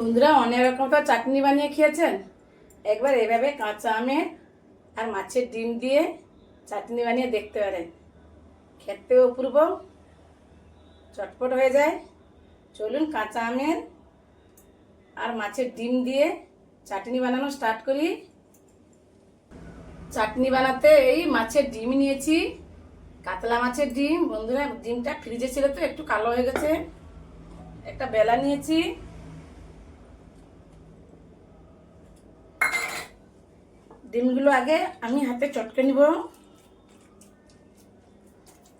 বন্ধুরা অনেক রকমটা চাটনি বানিয়ে খেয়েছেন। একবার এভাবে কাঁচা আমের আর মাছের ডিম দিয়ে চাটনি বানিয়ে দেখতে পারেন। খেতেও অপূর্ব, চটপট হয়ে যায়। চলুন কাঁচা আমের আর মাছের ডিম দিয়ে চাটনি বানানো স্টার্ট করি। চাটনি বানাতে এই মাছের ডিম নিয়েছি, কাতলা মাছের ডিম। বন্ধুরা ডিমটা ফ্রিজে ছিল তো একটু কালো হয়ে গেছে। একটা বেলা নিয়েছি, ডিমগুলো আগে আমি হাতে চটকে নিব,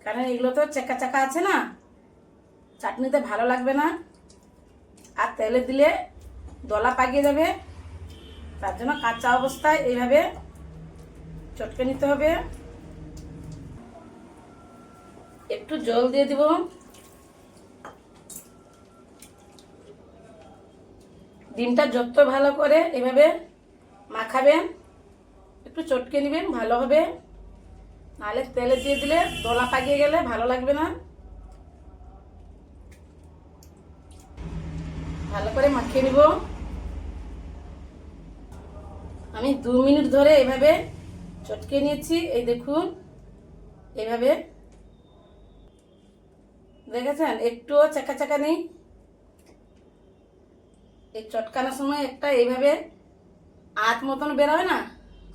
কারণ এগুলো তো চেকা চাকা আছে না, চাটনিতে ভালো লাগবে না, আর তেলে দিলে দলা পাকিয়ে যাবে। তার জন্য কাঁচা অবস্থায় এইভাবে চটকে নিতে হবে। একটু জল দিয়ে দিব, ডিমটা যত ভালো করে এভাবে মাখাবেন, একটু চটকে নেবেন ভালো হবে। নাহলে তেলে দিয়ে দিলে দলা পাকিয়ে গেলে ভালো লাগবে না। ভালো করে মাখিয়ে নিব। আমি 2 মিনিট ধরে এভাবে চটকে নিয়েছি। এই দেখুন, এইভাবে দেখেছেন, একটুও চাকা চাকা নেই। এই চটকানোর সময় একটা এইভাবে আঁত মতন বের হয় না,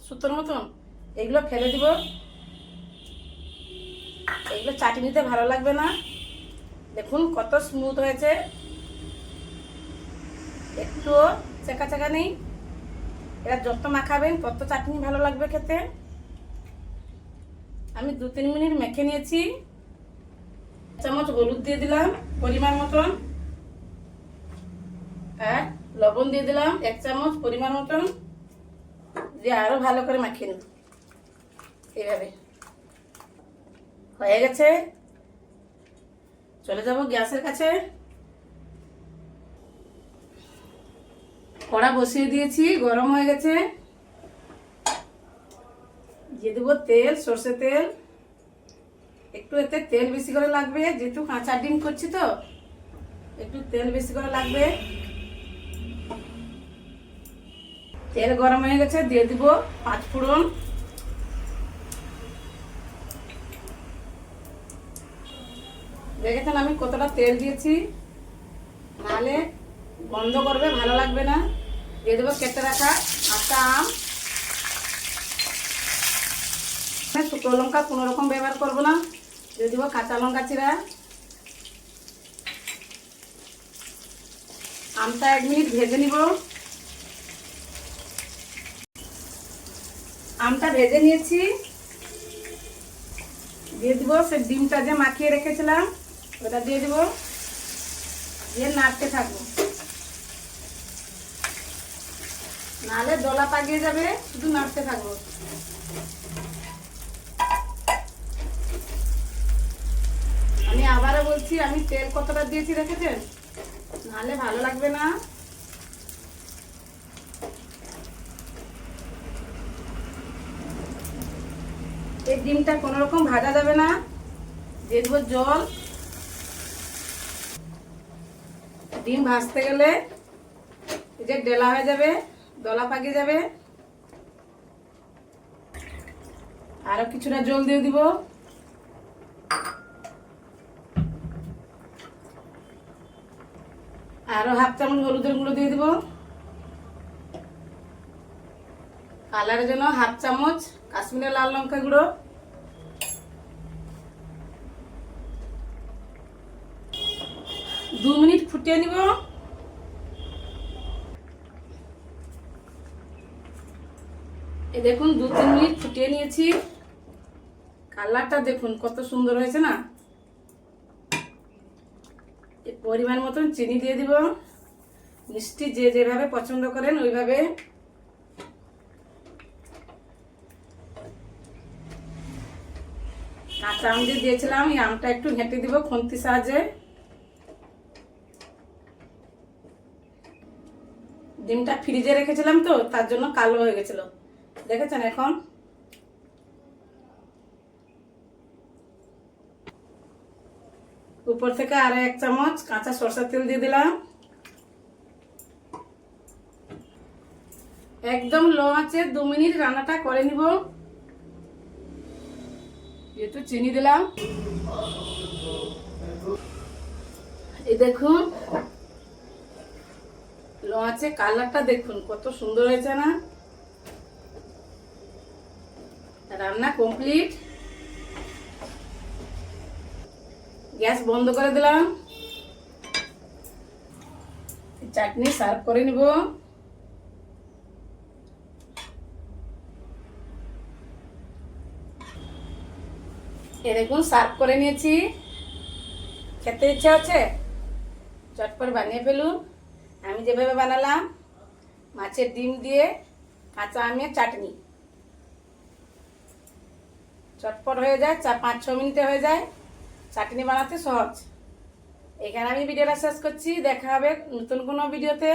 সুতোর মতন, এগুলো ফেলে দিব। এগুলো চাটনিতে ভালো লাগবে না। দেখুন কত স্মুথ হয়েছে, একটুও চেকা চেকা নেই। এরা যত মাখাবেন তত চাটনি ভালো লাগবে খেতে। আমি 2-3 মিনিট মেখে নিয়েছি। 1 চামচ হলুদ দিয়ে দিলাম পরিমাণ মতন, আর লবণ দিয়ে দিলাম 1 চামচ পরিমাণ মতন, দিয়ে আরো ভালো করে মাখিয়ে নেব। এইভাবে হয়ে গেছে। চলে যাব গ্যাসের কাছে। কড়া বসিয়ে দিয়েছি, গরম হয়ে গেছে। দিয়ে দেবো তেল, সর্ষে তেল। একটু এতে তেল বেশি করে লাগবে, যেহেতু কাঁচা ডিম করছি তো একটু তেল বেশি করে লাগবে। তেল গরম হয়ে গেছে, দিয়ে দিব 5 ফোড়ন। দেখেছেন আমি কতটা তেল দিয়েছি, নাহলে গন্ধ করবে, ভালো লাগবে না। দিয়ে দেবো কেটে রাখা কাঁচা আম। শুকনো লঙ্কা কোনো রকম ব্যবহার করবো না, দিয়ে দেবো কাঁচা লঙ্কা চিরা। আমটা 1 মিনিট ভেজে নিব। আমটা ভেজে নিয়েছি, দিয়ে দিব সে ডিমটা যে মাখিয়ে রেখেছিলাম ওটা দিয়ে দিব, দিয়ে নাড়তে থাকবো, নাহলে দলা পাকিয়ে যাবে। শুধু নাড়তে থাকবো। আমি আবারও বলছি, আমি তেল কতটা দিয়েছি দেখেছেন, নাহলে ভালো লাগবে না। এই ডিমটা কোনো রকম ভাজা যাবে না। দিয়ে দেবো জল। ডিম ভাজতে গেলে এই যে ডেলা হয়ে যাবে, দলা পাকিয়ে যাবে। আরো কিছুটা জল দিয়ে দিব। আরো 1/2 চামচ হলুদের গুঁড়ো দিয়ে দিব। কালারের জন্য 1/2 চামচ কাশ্মীরি লাল লঙ্কা গুঁড়ো। দু মিনিট ফুটিয়ে নিব। এই দেখুন 2-3 মিনিট ফুটিয়ে নিয়েছি। কালারটা দেখুন কত সুন্দর হয়েছে না। এই পরিমাণ মতন চিনি দিয়ে দিব। মিষ্টি যে যেভাবে পছন্দ করেন ওইভাবে। কাঁচা আম যে দিয়েছিলাম, এই আমটা একটু ঘেঁটে দিব খুন্তির সাহায্যে। ডিমটা ফ্রিজে রেখেছিলাম তো তার জন্য কালো হয়ে গেছিল, দেখেছেন। এখন উপর থেকে আরো 1 চামচ কাঁচা সরষের তেল দিয়ে দিলাম। একদম লো আছে 2 মিনিট রান্নাটা করে নিব। একটু চিনি দিলাম। এই দেখুন লো আছে, কালারটা দেখুন কত সুন্দর হয়েছে না। রান্না কমপ্লিট। গ্যাস বন্ধ করে দিলাম। চাটনি সার্ভ করে নিব। দেখুন সার্ভ করে নিয়েছি। খেতে ইচ্ছা হচ্ছে চটপট বানিয়ে ফেলুন। আমি যেভাবে বানালাম, মাছের ডিম দিয়ে কাঁচা আমের চাটনি, চটপট হয়ে যায়, 5-6 মিনিটে হয়ে যায়। চাটনি বানাতে সহজ। এখানে আমি ভিডিওটা শেষ করছি। দেখা হবে নতুন কোনো ভিডিওতে।